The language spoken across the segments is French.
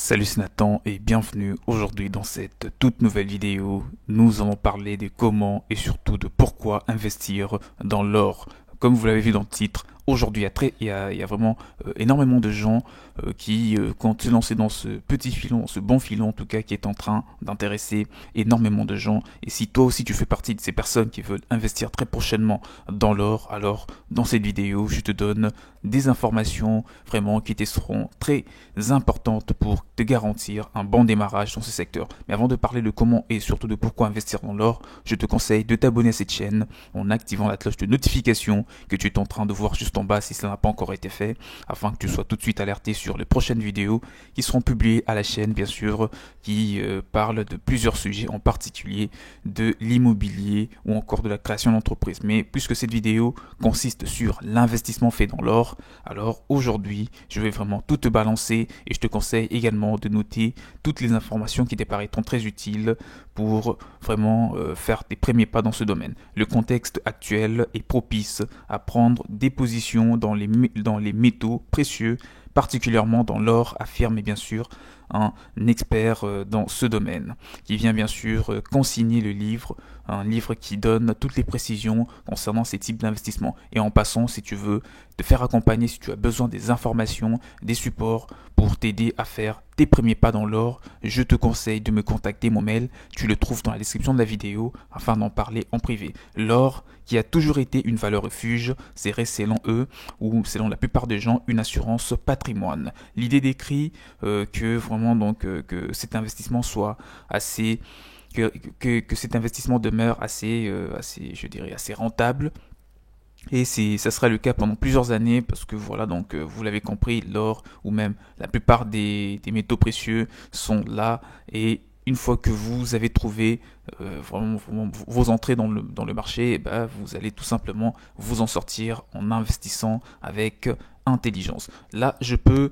Salut, c'est Nathan et bienvenue aujourd'hui dans cette toute nouvelle vidéo. Nous allons parler de comment et surtout de pourquoi investir dans l'or. Comme vous l'avez vu dans le titre, aujourd'hui il y a vraiment énormément de gens qui comptent se lancer dans ce petit filon, ce bon filon en tout cas qui est en train d'intéresser énormément de gens. Et si toi aussi tu fais partie de ces personnes qui veulent investir très prochainement dans l'or, alors dans cette vidéo je te donne des informations vraiment qui te seront très importantes pour te garantir un bon démarrage dans ce secteur. Mais avant de parler de comment et surtout de pourquoi investir dans l'or, je te conseille de t'abonner à cette chaîne en activant la cloche de notification que tu es en train de voir juste en bas si cela n'a pas encore été fait, afin que tu sois tout de suite alerté sur les prochaines vidéos qui seront publiées à la chaîne, bien sûr, qui parlent de plusieurs sujets, en particulier de l'immobilier ou encore de la création d'entreprise. Mais puisque cette vidéo consiste sur l'investissement fait dans l'or, alors aujourd'hui, je vais vraiment tout te balancer et je te conseille également de noter toutes les informations qui te paraîtront très utiles pour vraiment faire tes premiers pas dans ce domaine. Le contexte actuel est propice à prendre des positions dans les métaux précieux, particulièrement dans l'or, affirme bien sûr un expert dans ce domaine, qui vient bien sûr consigner le livre, un livre qui donne toutes les précisions concernant ces types d'investissements. Et en passant, si tu veux te faire accompagner, si tu as besoin des informations, des supports pour t'aider à faire tes premiers pas dans l'or, je te conseille de me contacter. Mon mail, tu le trouves dans la description de la vidéo afin d'en parler en privé. L'or, qui a toujours été une valeur refuge, c'est selon eux, ou selon la plupart des gens, une assurance patrimoine. L'idée décrit que vraiment donc que cet investissement soit assez que cet investissement demeure assez, je dirais, assez rentable. Et ça sera le cas pendant plusieurs années parce que voilà, donc vous l'avez compris, l'or ou même la plupart des métaux précieux sont là. Et une fois que vous avez trouvé vraiment vos entrées dans le marché, eh ben, vous allez tout simplement vous en sortir en investissant avec intelligence. Là, je peux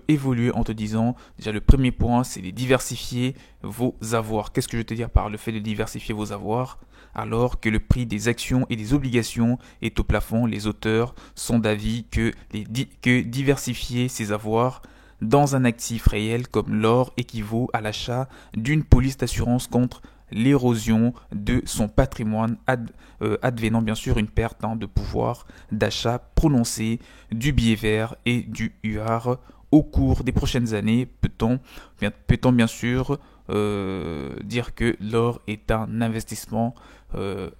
évoluer en te disant, déjà le premier point, c'est de diversifier vos avoirs. Qu'est-ce que je veux te dire par le fait de diversifier vos avoirs? Alors que le prix des actions et des obligations est au plafond, les auteurs sont d'avis que diversifier ses avoirs dans un actif réel comme l'or équivaut à l'achat d'une police d'assurance contre l'érosion de son patrimoine advenant bien sûr une perte de pouvoir d'achat prononcée du billet vert et du UR au cours des prochaines années. Peut-on bien sûr dire que l'or est un investissement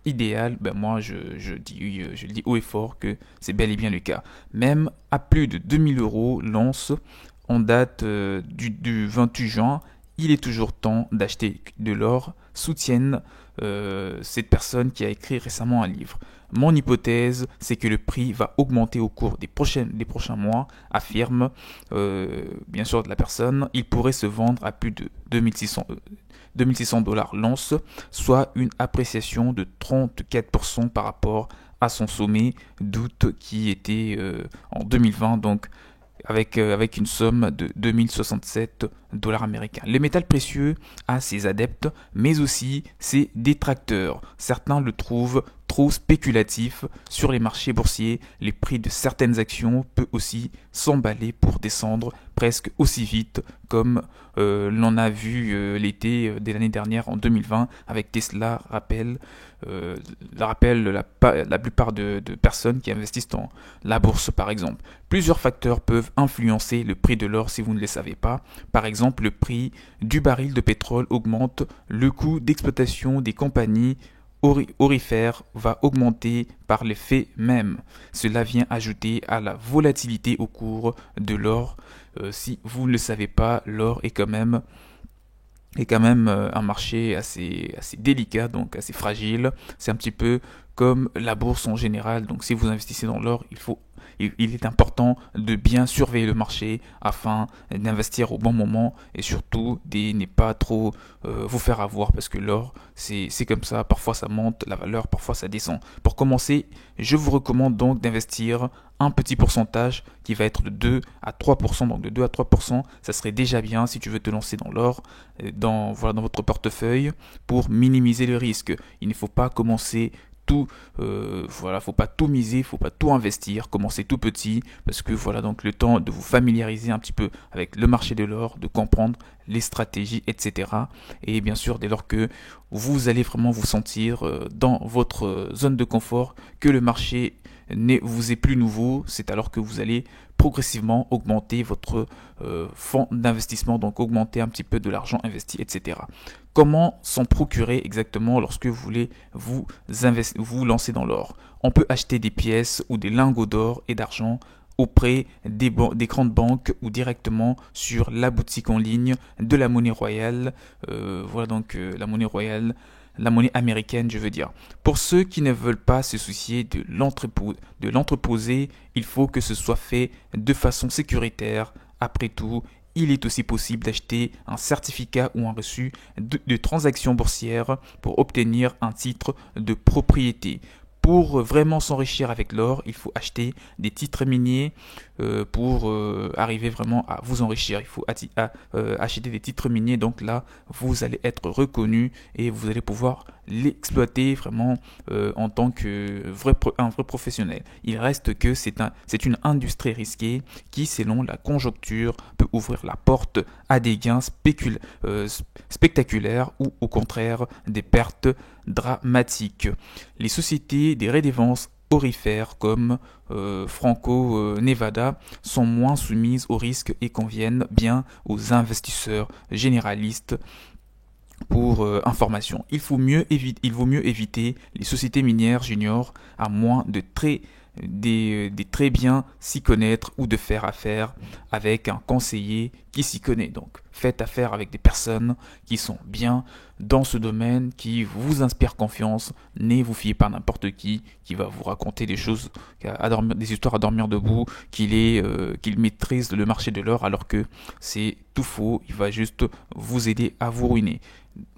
idéal? Ben moi je le dis haut et fort que c'est bel et bien le cas. Même à plus de 2000 euros l'once en date du 28 juin, il est toujours temps d'acheter de l'or, soutiennent cette personne qui a écrit récemment un livre. Mon hypothèse, c'est que le prix va augmenter au cours des prochains mois, affirme bien sûr de la personne. Il pourrait se vendre à plus de 2600 dollars l'once, soit une appréciation de 34% par rapport à son sommet d'août qui était en 2020, donc avec une somme de 2067 dollars américains. Le métal précieux a ses adeptes, mais aussi ses détracteurs. Certains le trouvent trop spéculatif sur les marchés boursiers. Les prix de certaines actions peuvent aussi s'emballer pour descendre presque aussi vite comme l'on a vu l'été de l'année dernière en 2020 avec Tesla. La plupart de personnes qui investissent dans la bourse par exemple. Plusieurs facteurs peuvent influencer le prix de l'or si vous ne le savez pas. Par exemple, le prix du baril de pétrole augmente, le coût d'exploitation des compagnies aurifères va augmenter par l'effet même. Cela vient ajouter à la volatilité au cours de l'or. Si vous ne le savez pas, l'or est quand même un marché assez délicat, donc assez fragile. C'est un petit peu comme la bourse en général. Donc si vous investissez dans l'or, il est important de bien surveiller le marché afin d'investir au bon moment et surtout de ne pas trop vous faire avoir parce que l'or c'est comme ça, parfois ça monte la valeur, parfois ça descend. Pour commencer, je vous recommande donc d'investir un petit pourcentage qui va être de 2 à 3%, donc de 2 à 3%, ça serait déjà bien si tu veux te lancer dans l'or, dans votre portefeuille pour minimiser le risque. Il ne faut pas commencer tout, voilà, faut pas tout miser, faut pas tout investir. Commencez tout petit parce que voilà donc le temps de vous familiariser un petit peu avec le marché de l'or, de comprendre les stratégies, etc. Et bien sûr, dès lors que vous allez vraiment vous sentir dans votre zone de confort, que le marché ne vous est plus nouveau, c'est alors que vous allez progressivement augmenter votre fonds d'investissement, donc augmenter un petit peu de l'argent investi, etc. Comment s'en procurer exactement lorsque vous voulez vous lancer dans l'or? On peut acheter des pièces ou des lingots d'or et d'argent auprès des grandes banques ou directement sur la boutique en ligne de la monnaie royale. Voilà donc la monnaie royale, la monnaie américaine, je veux dire. Pour ceux qui ne veulent pas se soucier de l'entreposer, il faut que ce soit fait de façon sécuritaire. Après tout, il est aussi possible d'acheter un certificat ou un reçu de transaction boursière pour obtenir un titre de propriété. Pour vraiment s'enrichir avec l'or, il faut acheter des titres miniers pour arriver vraiment à vous enrichir. Il faut acheter des titres miniers, donc là, vous allez être reconnu et vous allez pouvoir l'exploiter vraiment en tant que un vrai professionnel. Il reste que c'est une industrie risquée qui, selon la conjoncture, peut ouvrir la porte à des gains spectaculaires ou au contraire des pertes dramatiques. Les sociétés des redévances aurifères comme Franco-Nevada sont moins soumises aux risques et conviennent bien aux investisseurs généralistes. Pour information, il vaut mieux éviter les sociétés minières juniors à moins de très bien s'y connaître ou de faire affaire avec un conseiller qui s'y connaît. Donc faites affaire avec des personnes qui sont bien dans ce domaine, qui vous inspirent confiance. Ne vous fiez pas à n'importe qui va vous raconter des choses, des histoires à dormir debout, qu'il maîtrise le marché de l'or alors que c'est tout faux. Il va juste vous aider à vous ruiner.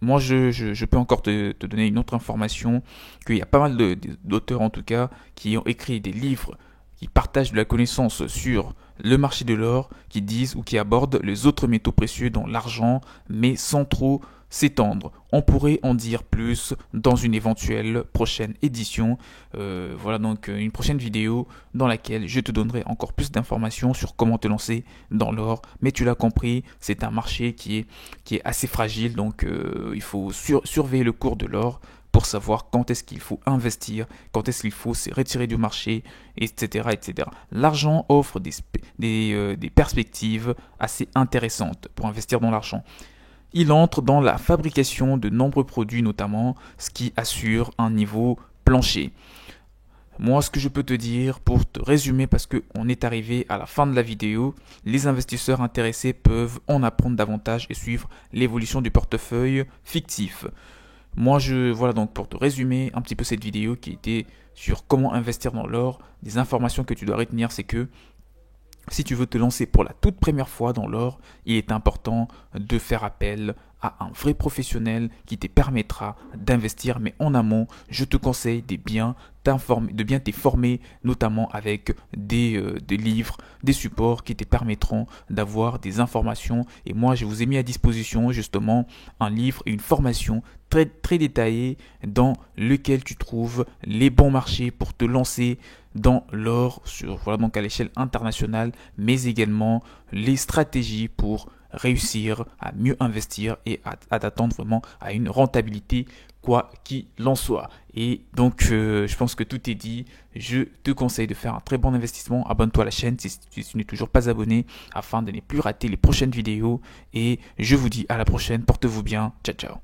Moi, je peux encore te donner une autre information, qu'il y a pas mal d'auteurs en tout cas qui ont écrit des livres qui partagent de la connaissance sur le marché de l'or, qui disent ou qui abordent les autres métaux précieux dont l'argent, mais sans trop s'étendre. On pourrait en dire plus dans une éventuelle prochaine édition. Voilà donc une prochaine vidéo dans laquelle je te donnerai encore plus d'informations sur comment te lancer dans l'or. Mais tu l'as compris, c'est un marché qui est assez fragile, donc il faut surveiller le cours de l'or pour savoir quand est-ce qu'il faut investir, quand est-ce qu'il faut se retirer du marché, etc. etc. L'argent offre des perspectives assez intéressantes pour investir dans l'argent. Il entre dans la fabrication de nombreux produits notamment, ce qui assure un niveau plancher. Moi, ce que je peux te dire pour te résumer, parce qu'on est arrivé à la fin de la vidéo, les investisseurs intéressés peuvent en apprendre davantage et suivre l'évolution du portefeuille fictif. Moi, voilà donc pour te résumer un petit peu cette vidéo qui était sur comment investir dans l'or, des informations que tu dois retenir, c'est que si tu veux te lancer pour la toute première fois dans l'or, il est important de faire appel à un vrai professionnel qui te permettra d'investir. Mais en amont, je te conseille de bien t'informer, notamment avec des livres, des supports qui te permettront d'avoir des informations. Et moi, je vous ai mis à disposition justement un livre et une formation très, très détaillée dans lequel tu trouves les bons marchés pour te lancer dans l'or, voilà donc à l'échelle internationale, mais également les stratégies pour réussir à mieux investir et à t'attendre vraiment à une rentabilité quoi qu'il en soit. Et donc je pense que tout est dit. Je te conseille de faire un très bon investissement. Abonne-toi à la chaîne si tu n'es toujours pas abonné afin de ne plus rater les prochaines vidéos. Et je vous dis à la prochaine. Portez-vous bien. Ciao ciao.